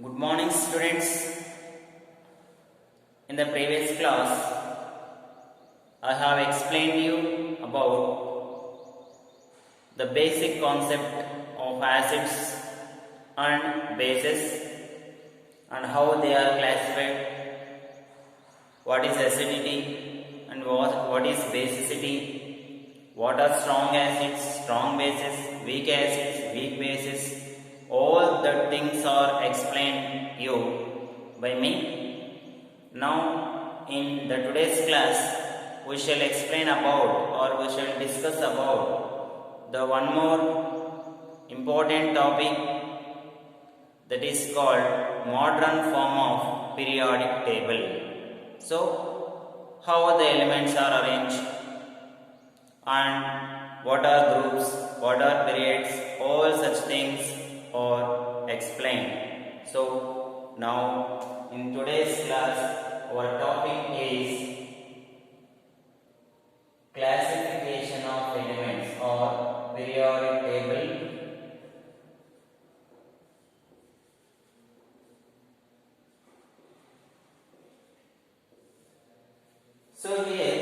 Good morning, students. In the previous class, I have explained you about the basic concept of acids and bases and how they are classified, what is acidity and what is basicity, what are strong acids, strong bases, weak bases. All the things are explained you by me. Now in the today's class we shall explain about or we shall discuss about the one more important topic, that is called modern form of periodic table. So how the elements are arranged and what are groups, what are periods, all such things are explained. So now in today's class our topic is classification of elements or periodic table. So here,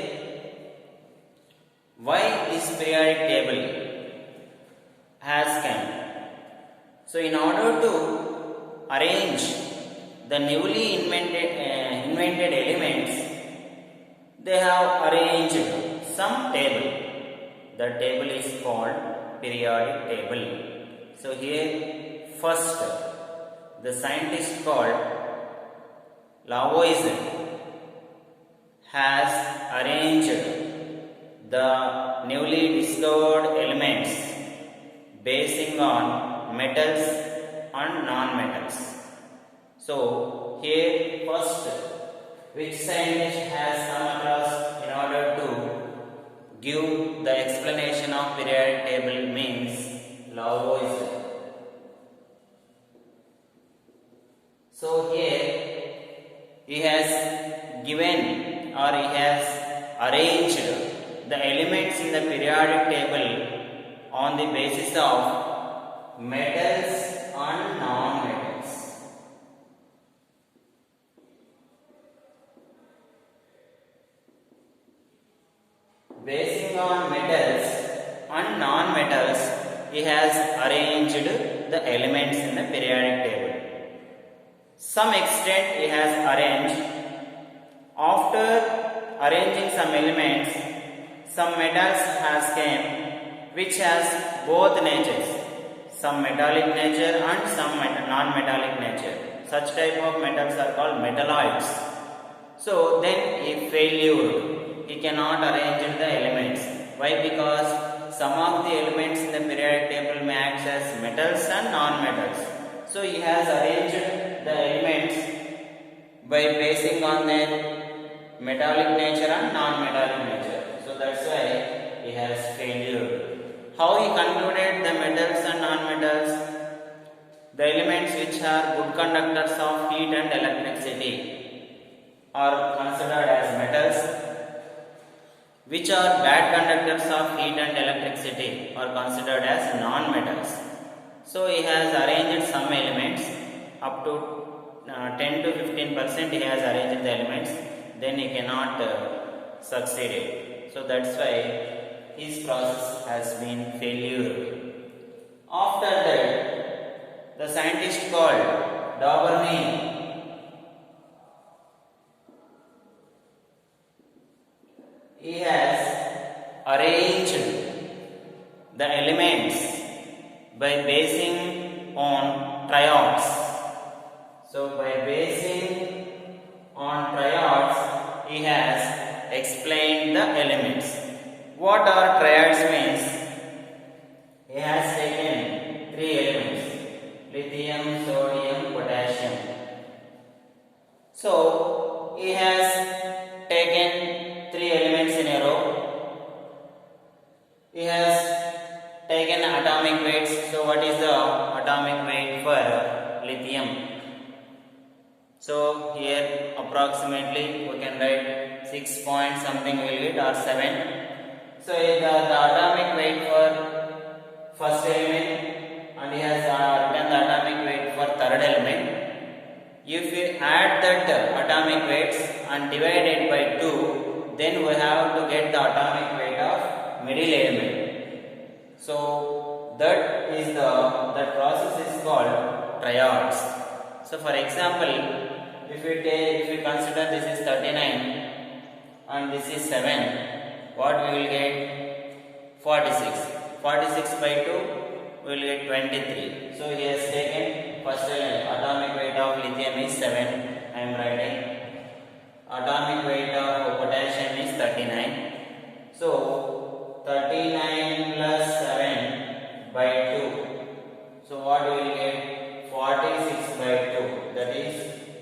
why this periodic table has come? So in order to arrange the newly invented elements, they have arranged some table. The table is called periodic table. So here first the scientist called Lavoisier has arranged the newly discovered elements basing on metals and non-metals. So here first, which scientist has come across in order to give the explanation of periodic table means Lavoisier. So here he has given or he has arranged the elements in the periodic table on the basis of metals and non-metals. Basing on metals and non-metals, he has arranged the elements in the periodic table. Some extent he has arranged. After arranging some elements, some metals has came which has both natures, some metallic nature and some non-metallic nature. Such type of metals are called metalloids. So then he failed. He cannot arrange the elements. Why? Because some of the elements in the periodic table may act as metals and non-metals. So he has arranged the elements by basing on their metallic nature and non-metallic nature. So that's why he has failed. How he concluded the metals and non-metals? The elements which are good conductors of heat and electricity are considered as metals, which are bad conductors of heat and electricity are considered as non-metals. So he has arranged some elements up to 10 to 15% he has arranged the elements, then he cannot succeed. So that's why his process has been failure. After that, the scientist called Daubernin he has arranged the elements by basing on triads. So by basing on triads, he has explained the elements. What are triads means? He has taken three elements: lithium, sodium, potassium. So he has taken three elements in a row. He has taken atomic weights. So what is the atomic weight for lithium? So here approximately we can write 6 point something will get or 7. So the atomic weight for first element and he has written the atomic weight for third element. we add that atomic weights and divide it by 2, then we have to get the atomic weight of middle element. So that process is called triads. So for example, if we consider this is 39 and this is 7, what we will get? 46. 46 by 2 we will get 23. So he has taken first element. Atomic weight of lithium is 7. I am writing. Atomic weight of potassium is 39. So 39 plus 7 by 2. So what we will get? 46 by 2. That is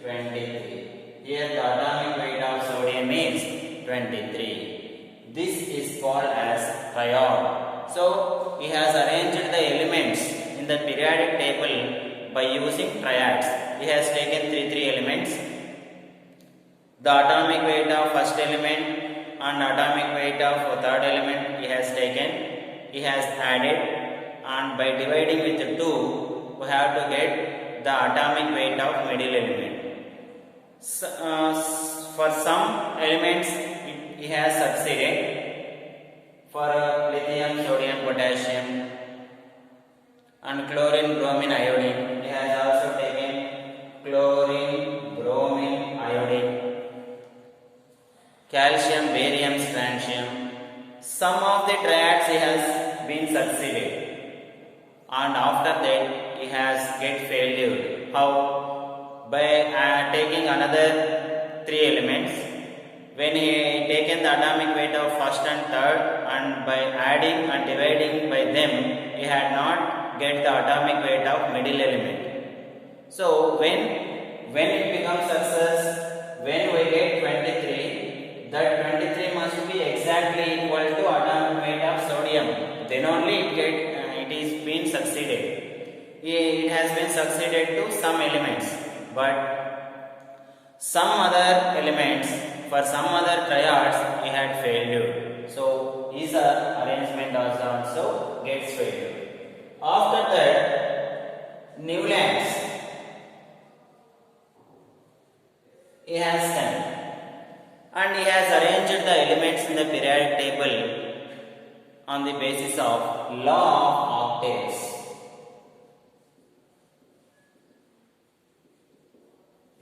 23. Here the atomic weight of sodium is 23. This is called as triad. So he has arranged the elements in the periodic table by using triads. He has taken three elements. The atomic weight of first element and atomic weight of third element he has taken. He has added, and by dividing with 2 we have to get the atomic weight of middle element. For some elements he has succeeded. For lithium, sodium, potassium and chlorine, bromine, iodine, he has also taken chlorine, bromine, iodine, calcium, barium, strontium. Some of the triads he has been succeeded, and after that he has get failure. How? By taking another 3 elements. When he taken the atomic weight of first and third, and by adding and dividing by them, he had not get the atomic weight of middle element. So when it becomes success, when we get 23, that 23 must be exactly equal to atomic weight of sodium. Then only it is been succeeded. It has been succeeded to some elements, but some other elements, for some other triads he had failure. So his arrangement also gets failure. After that, Newlands he has done, and he has arranged the elements in the periodic table on the basis of law of octaves.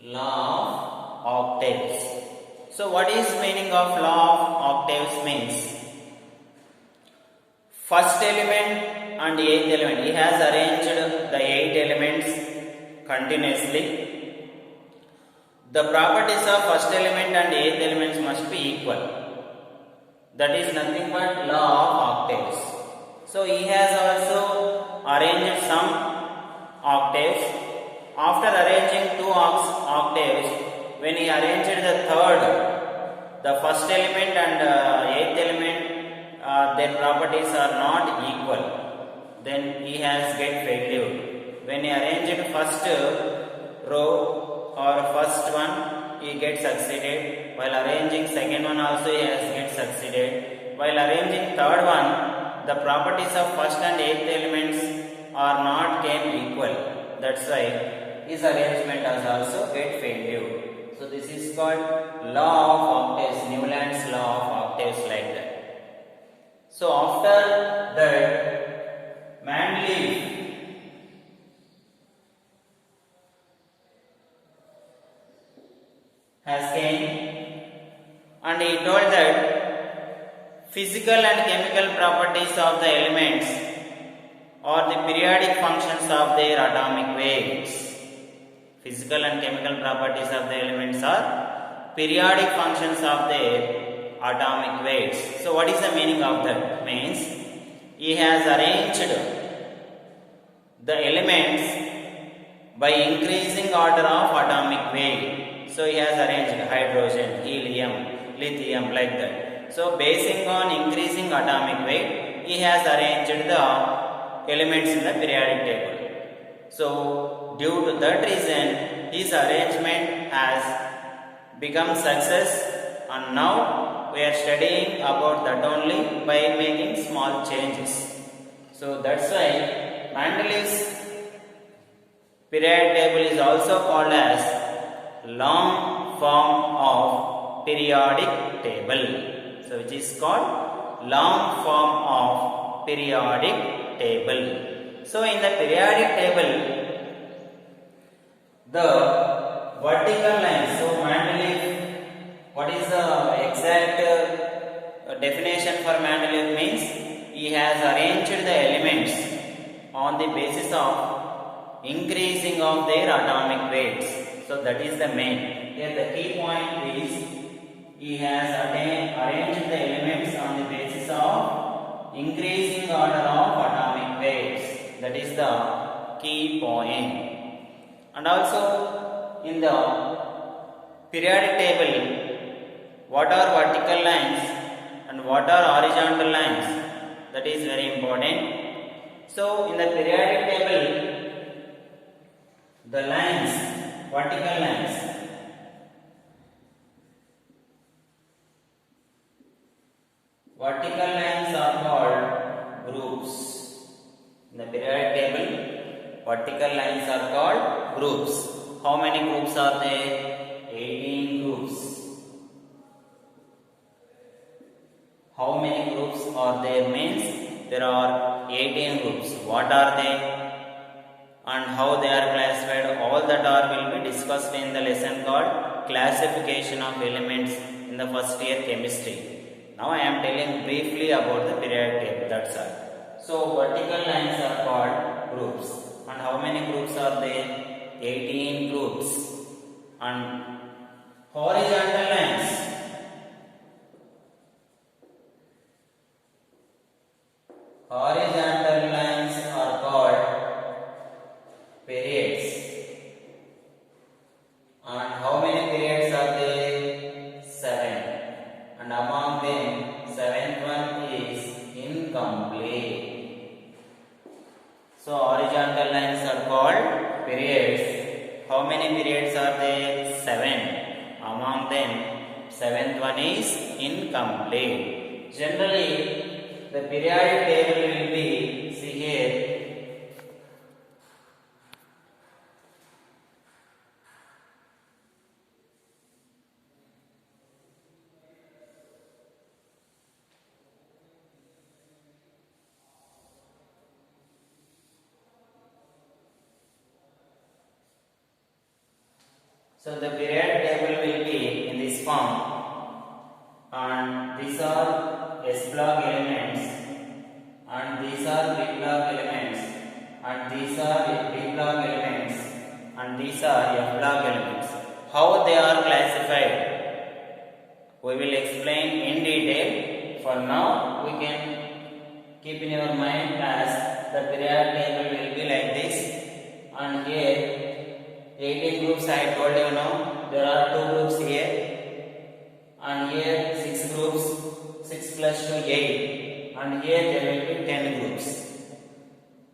Law of octaves. So what is meaning of law of octaves means? First element and 8th element. He has arranged the 8 elements continuously. The properties of first element and 8th elements must be equal. That is nothing but law of octaves. So he has also arranged some octaves. After arranging 2 octaves, when he arranged the third, the first element and 8th element, their properties are not equal, then he has get failure. When he arranged first row or first one, he gets succeeded. While arranging second one also he has get succeeded. While arranging third one, the properties of first and 8th elements are not came equal. That's why his arrangement has also get failure. So this is called law of octaves, Newland's law of octaves, like that. So after that, Mendeleev has came and he told that physical and chemical properties of the elements are the periodic functions of their atomic weights. Physical and chemical properties of the elements are periodic functions of their atomic weights. So what is the meaning of that? Means he has arranged the elements by increasing order of atomic weight. So he has arranged hydrogen, helium, lithium, like that. So basing on increasing atomic weight, he has arranged the elements in the periodic table. So due to that reason, his arrangement has become success, and now we are studying about that only by making small changes. So that's why Mendeleev's periodic table is also called as long form of periodic table. So which is called long form of periodic table. So in the periodic table, the vertical line, so Mendeleev, what is the exact definition for Mendeleev means he has arranged the elements on the basis of increasing of their atomic weights. So that is the main. Here the key point is he has arranged the elements on the basis of increasing order of atomic weights. That is the key point. And also in the periodic table, what are vertical lines and what are horizontal lines? That is very important. So in the periodic table, the lines, vertical lines are called groups. In the periodic table, vertical lines are called groups. How many groups are there? 18 groups. How many groups are there means there are 18 groups. What are they and how they are classified? All that will be discussed in the lesson called classification of elements in the first year chemistry. Now I am telling briefly about the periodic table, that's all. So vertical lines are called groups. And how many groups are there? 18 groups. And horizontal lines. Horizontal lines are called periods. And how many periods are there? 7. And among them, 7th one is incomplete. So horizontal lines are called periods. How many periods are there? 7. Among them, 7th one is incomplete. Generally, the periodic table will be, see here, so the periodic table will be in this form, and these are S block elements, and these are B block elements, and these are B block elements, and these are F block elements. How they are classified, we will explain in detail. For now, we can keep in your mind as the periodic table will be like this, and here 18 groups I told you now. There are 2 groups here, and here 6 groups. 6 plus 2, 8, and here there will be 10 groups.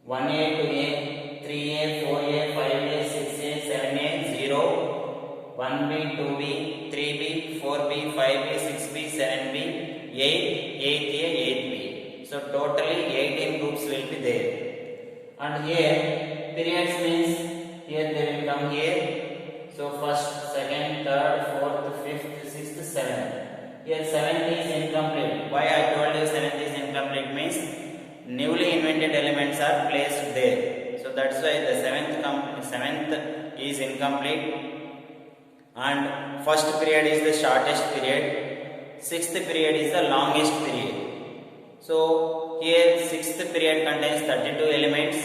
1A, 2A, 3A, 4A, 5A, 6A, 7A, 0, 1B, 2B, 3B, 4B, 5B, 6B, 7B, 8, 8A, 8B. So totally 18 groups will be there. And here periods means here they will come here. So first, second, third, fourth, fifth, sixth, seventh. Here 7th is incomplete. Why I told you 7th is incomplete means newly invented elements are placed there. So that's why the 7th is incomplete. And first period is the shortest period. 6th period is the longest period. So here 6th period contains 32 elements.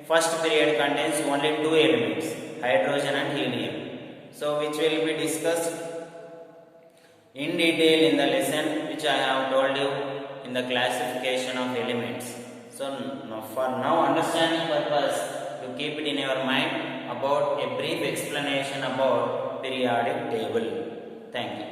First period contains only 2 elements, hydrogen and helium. So which will be discussed in detail in the lesson which I have told you in the classification of elements. So for now understanding purpose, you keep it in your mind about a brief explanation about periodic table. Thank you.